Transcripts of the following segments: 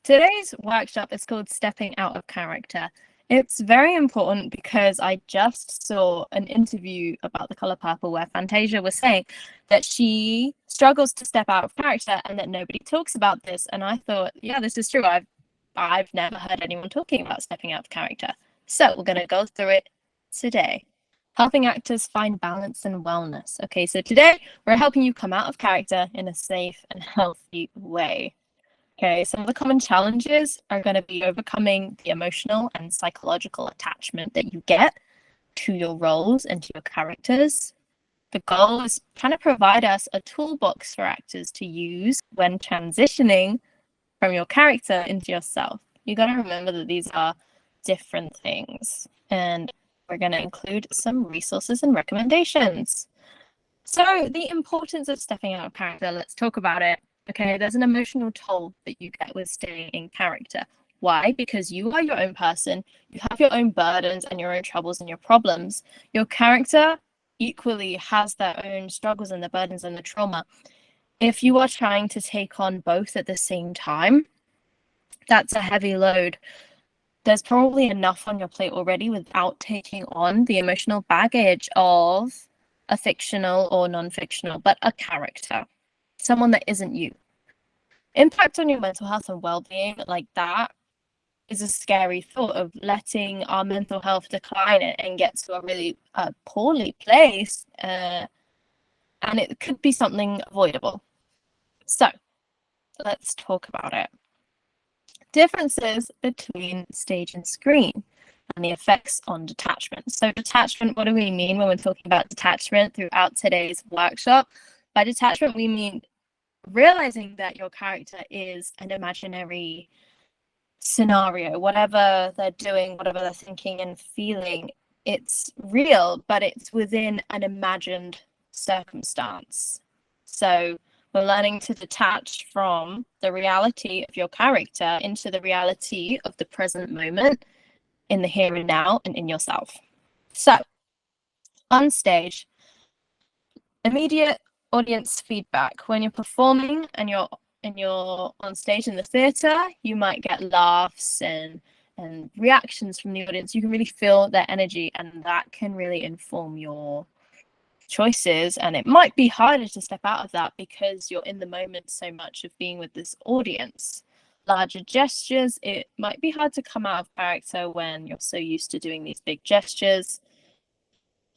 Today's workshop is called Stepping Out of Character. It's very important because I just saw an interview about The Color Purple where Fantasia was saying that she struggles to step out of character and that nobody talks about this. And I thought, yeah, this is true. I've never heard anyone talking about stepping out of character. So we're going to go through it today. Helping actors find balance and wellness. Okay, so today we're helping you come out of character in a safe and healthy way. Okay, some of the common challenges are going to be overcoming the emotional and psychological attachment that you get to your roles and to your characters. The goal is trying to provide us a toolbox for actors to use when transitioning from your character into yourself. You got to remember that these are different things, and we're going to include some resources and recommendations. So the importance of stepping out of character, let's talk about it. Okay, there's an emotional toll that you get with staying in character. Why? Because you are your own person, you have your own burdens and your own troubles and your problems. Your character equally has their own struggles and the burdens and the trauma. If you are trying to take on both at the same time, that's a heavy load. There's probably enough on your plate already without taking on the emotional baggage of a fictional or non-fictional, but a character. Someone that isn't you. Impact on your mental health and well-being like that is a scary thought of letting our mental health decline and get to a really poorly place, and it could be something avoidable. So let's talk about it. Differences between stage and screen and the effects on detachment. So detachment, what do we mean when we're talking about detachment throughout today's workshop? By detachment, we mean realizing that your character is an imaginary scenario. Whatever they're doing, whatever they're thinking and feeling, it's real, but it's within an imagined circumstance. So we're learning to detach from the reality of your character into the reality of the present moment, in the here and now, and in yourself. So on stage, immediate audience feedback. When you're performing and you're on stage in the theatre, you might get laughs and reactions from the audience. You can really feel their energy, and that can really inform your choices. And it might be harder to step out of that because you're in the moment so much of being with this audience. Larger gestures, it might be hard to come out of character when you're so used to doing these big gestures.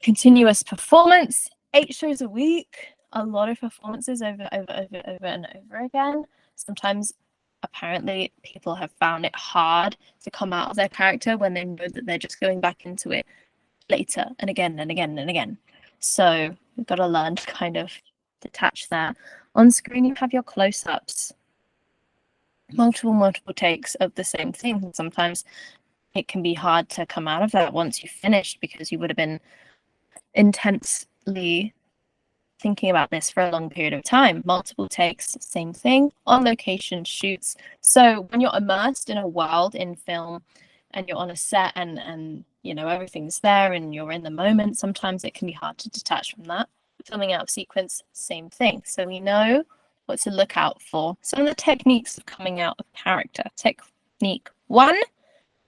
Continuous performance, 8 shows a week, a lot of performances over and over again. Sometimes apparently people have found it hard to come out of their character when they know that they're just going back into it later and again and again and again. So we've got to learn to kind of detach that. On screen, you have your close-ups, multiple takes of the same thing. And sometimes it can be hard to come out of that once you've finished because you would have been intensely thinking about this for a long period of time. Multiple takes, same thing. On location shoots. So when you're immersed in a world in film and you're on a set and you know everything's there and you're in the moment, sometimes it can be hard to detach from that. Filming out of sequence, same thing. So we know what to look out for. Some of the techniques of coming out of character. Technique 1,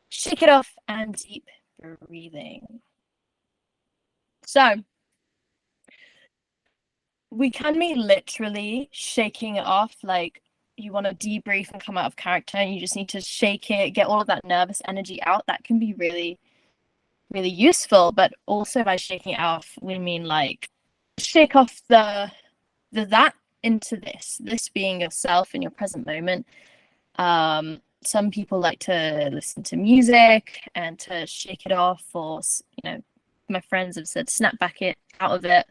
shake it off and deep breathing. So we can be literally shaking it off, like you want to debrief and come out of character and you just need to shake it, get all of that nervous energy out. That can be really, really useful. But also by shaking it off, we mean like shake off the that into this being yourself in your present moment. Some people like to listen to music and to shake it off, or you know, my friends have said snap back it out of it.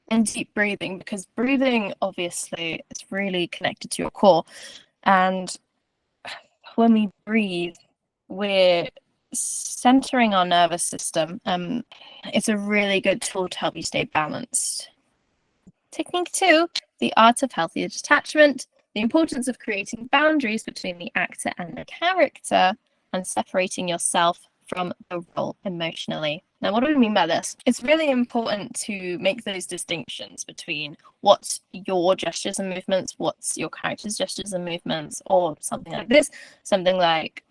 And deep breathing, because breathing obviously is really connected to your core, and when we breathe, we're centering our nervous system. It's a really good tool to help you stay balanced. Technique 2, the art of healthy detachment, the importance of creating boundaries between the actor and the character and separating yourself from the role emotionally. Now, what do we mean by this? It's really important to make those distinctions between what's your gestures and movements, what's your character's gestures and movements, or something like this. Something like,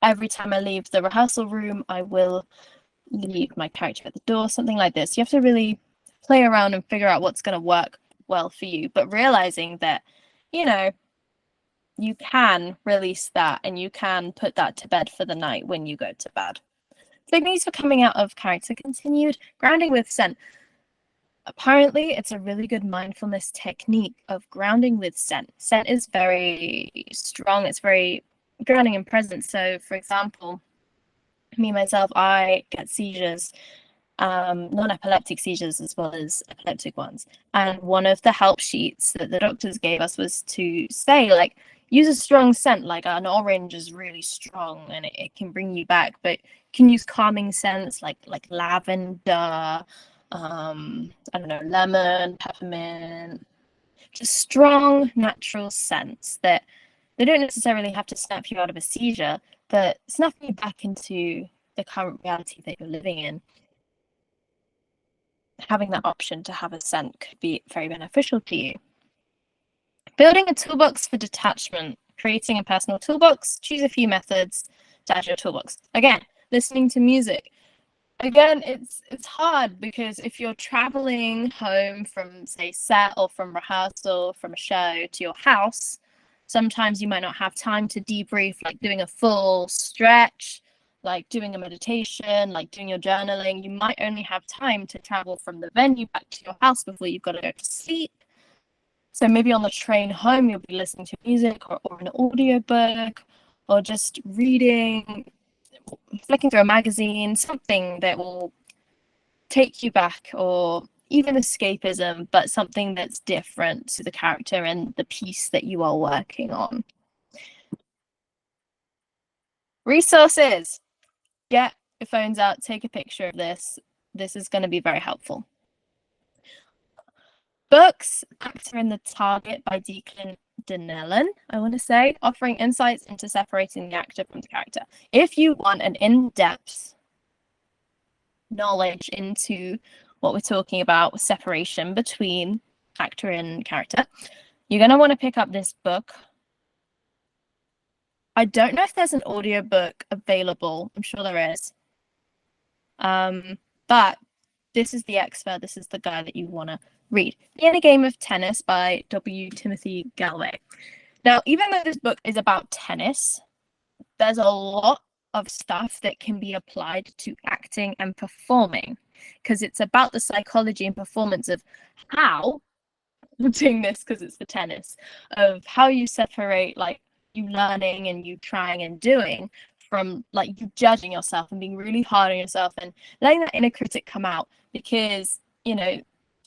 every time I leave the rehearsal room, I will leave my character at the door, something like this. You have to really play around and figure out what's going to work well for you, but realizing that, you know, you can release that and you can put that to bed for the night when you go to bed. Techniques for coming out of character continued. Grounding with scent. Apparently, it's a really good mindfulness technique of grounding with scent. Scent is very strong. It's very grounding and present. So, for example, me, myself, I get seizures, non-epileptic seizures as well as epileptic ones. And one of the help sheets that the doctors gave us was to say, like, use a strong scent, like an orange is really strong and it can bring you back, but you can use calming scents like lavender, I don't know, lemon, peppermint, just strong natural scents that they don't necessarily have to snap you out of a seizure, but snapping you back into the current reality that you're living in. Having that option to have a scent could be very beneficial to you. Building a toolbox for detachment, creating a personal toolbox, choose a few methods to add your toolbox. Again, listening to music. Again, it's hard because if you're traveling home from, say, set or from rehearsal, from a show to your house, sometimes you might not have time to debrief, like doing a full stretch, like doing a meditation, like doing your journaling. You might only have time to travel from the venue back to your house before you've got to go to sleep. So maybe on the train home, you'll be listening to music or an audiobook, or just reading, flicking through a magazine, something that will take you back, or even escapism, but something that's different to the character and the piece that you are working on. Resources. Get your phones out, take a picture of this. This is going to be very helpful. Books, Actor in the Target by Declan Donnellan, I want to say, offering insights into separating the actor from the character. If you want an in-depth knowledge into what we're talking about, separation between actor and character, you're going to want to pick up this book. I don't know if there's an audiobook available. I'm sure there is. But this is the expert. This is the guy that you want to read. The Inner Game of Tennis by W. Timothy Galloway. Now, even though this book is about tennis, there's a lot of stuff that can be applied to acting and performing, because it's about the psychology and performance of how, I'm doing this because it's the tennis, of how you separate, like, you learning and you trying and doing from, like, you judging yourself and being really hard on yourself and letting that inner critic come out. Because, you know,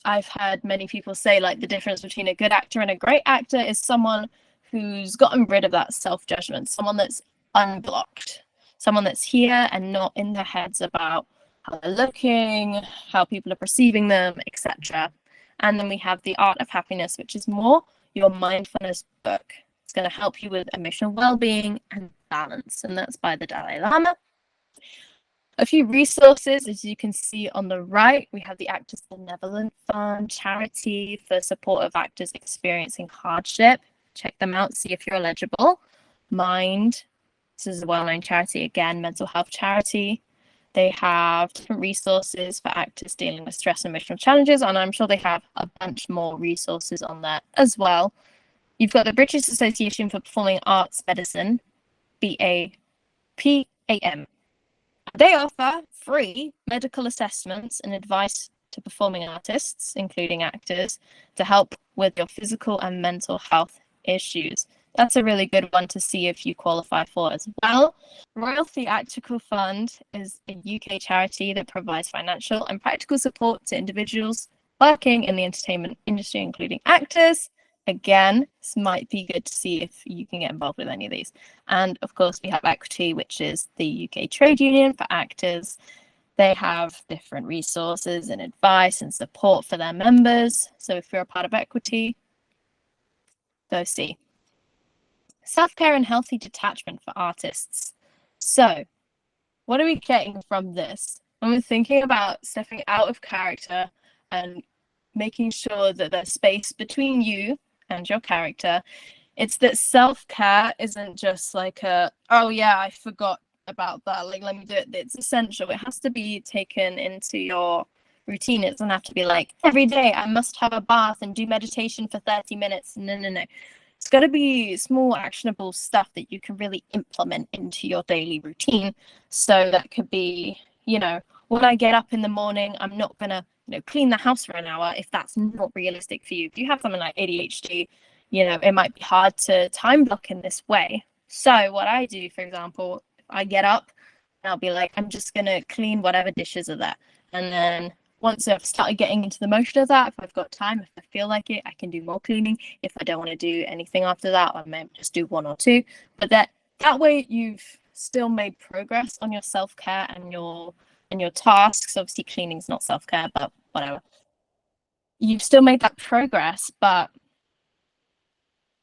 I've heard many people say, like, the difference between a good actor and a great actor is someone who's gotten rid of that self-judgment, someone that's unblocked, someone that's here and not in their heads about how they're looking, how people are perceiving them, etc. And then we have The Art of Happiness, which is more your mindfulness book. It's going to help you with emotional well-being and balance, and that's by the Dalai Lama. A few resources, as you can see on the right, we have the Actors Benevolent Fund, charity for support of actors experiencing hardship. Check them out, see if you're eligible. Mind, this is a well-known charity, again, mental health charity. They have different resources for actors dealing with stress and emotional challenges, and I'm sure they have a bunch more resources on that as well. You've got the British Association for Performing Arts Medicine, BAPAM. They offer free medical assessments and advice to performing artists, including actors, to help with your physical and mental health issues. That's a really good one to see if you qualify for as well. Royal Theatrical Fund is a UK charity that provides financial and practical support to individuals working in the entertainment industry, including actors. Again, this might be good to see if you can get involved with any of these. And of course, we have Equity, which is the UK trade union for actors. They have different resources and advice and support for their members. So if you're a part of Equity, go see. Self-care and healthy detachment for artists. So what are we getting from this? When we're thinking about stepping out of character and making sure that there's space between you and your character, it's that self-care isn't just like oh yeah, I forgot about that, like let me do it. It's essential. It has to be taken into your routine. It doesn't have to be like every day I must have a bath and do meditation for 30 minutes. No. It's got to be small actionable stuff that you can really implement into your daily routine. So that could be, when I get up in the morning, I'm not gonna clean the house for an hour if that's not realistic for you. If you have something like ADHD, it might be hard to time block in this way. So what I do, for example, I get up and I'll be like, I'm just going to clean whatever dishes are there. And then once I've started getting into the motion of that, if I've got time, if I feel like it, I can do more cleaning. If I don't want to do anything after that, I may just do one or two. But that way you've still made progress on your self-care and your tasks. Obviously cleaning's not self-care, but whatever. You've still made that progress, but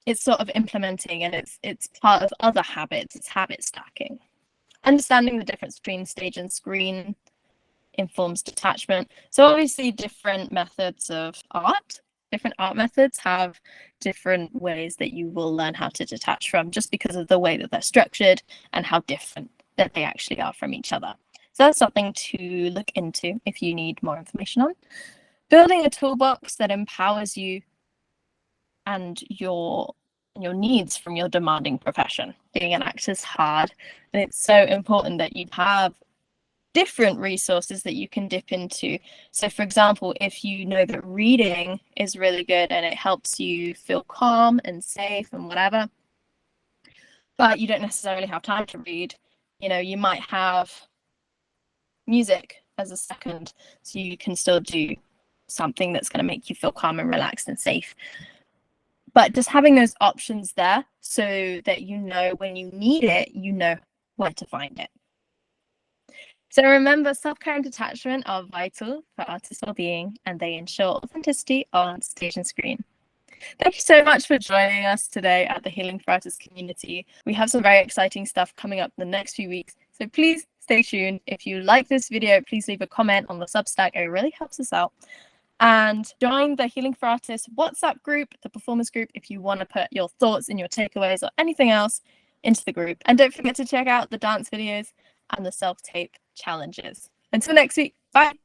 it's sort of implementing, and it's part of other habits. It's habit stacking. Understanding the difference between stage and screen informs detachment. So obviously different methods of art, different art methods have different ways that you will learn how to detach from, just because of the way that they're structured and how different that they actually are from each other. So that's something to look into if you need more information on. Building a toolbox that empowers you and your needs from your demanding profession. Being an actor is hard, and it's so important that you have different resources that you can dip into. So for example, if you know that reading is really good and it helps you feel calm and safe and whatever, but you don't necessarily have time to read, you might have music as a second, so you can still do something that's going to make you feel calm and relaxed and safe. But just having those options there so that when you need it, you know where to find it. So remember, self-care and detachment are vital for artist well-being, and they ensure authenticity on stage and screen. Thank you so much for joining us today at the Healing for Artists community. We have some very exciting stuff coming up in the next few weeks, so please stay tuned. If you like this video, please leave a comment on the Substack. It really helps us out. And join the Healing for Artists WhatsApp group, the performance group, if you want to put your thoughts and your takeaways or anything else into the group. And don't forget to check out the dance videos and the self-tape challenges. Until next week, bye.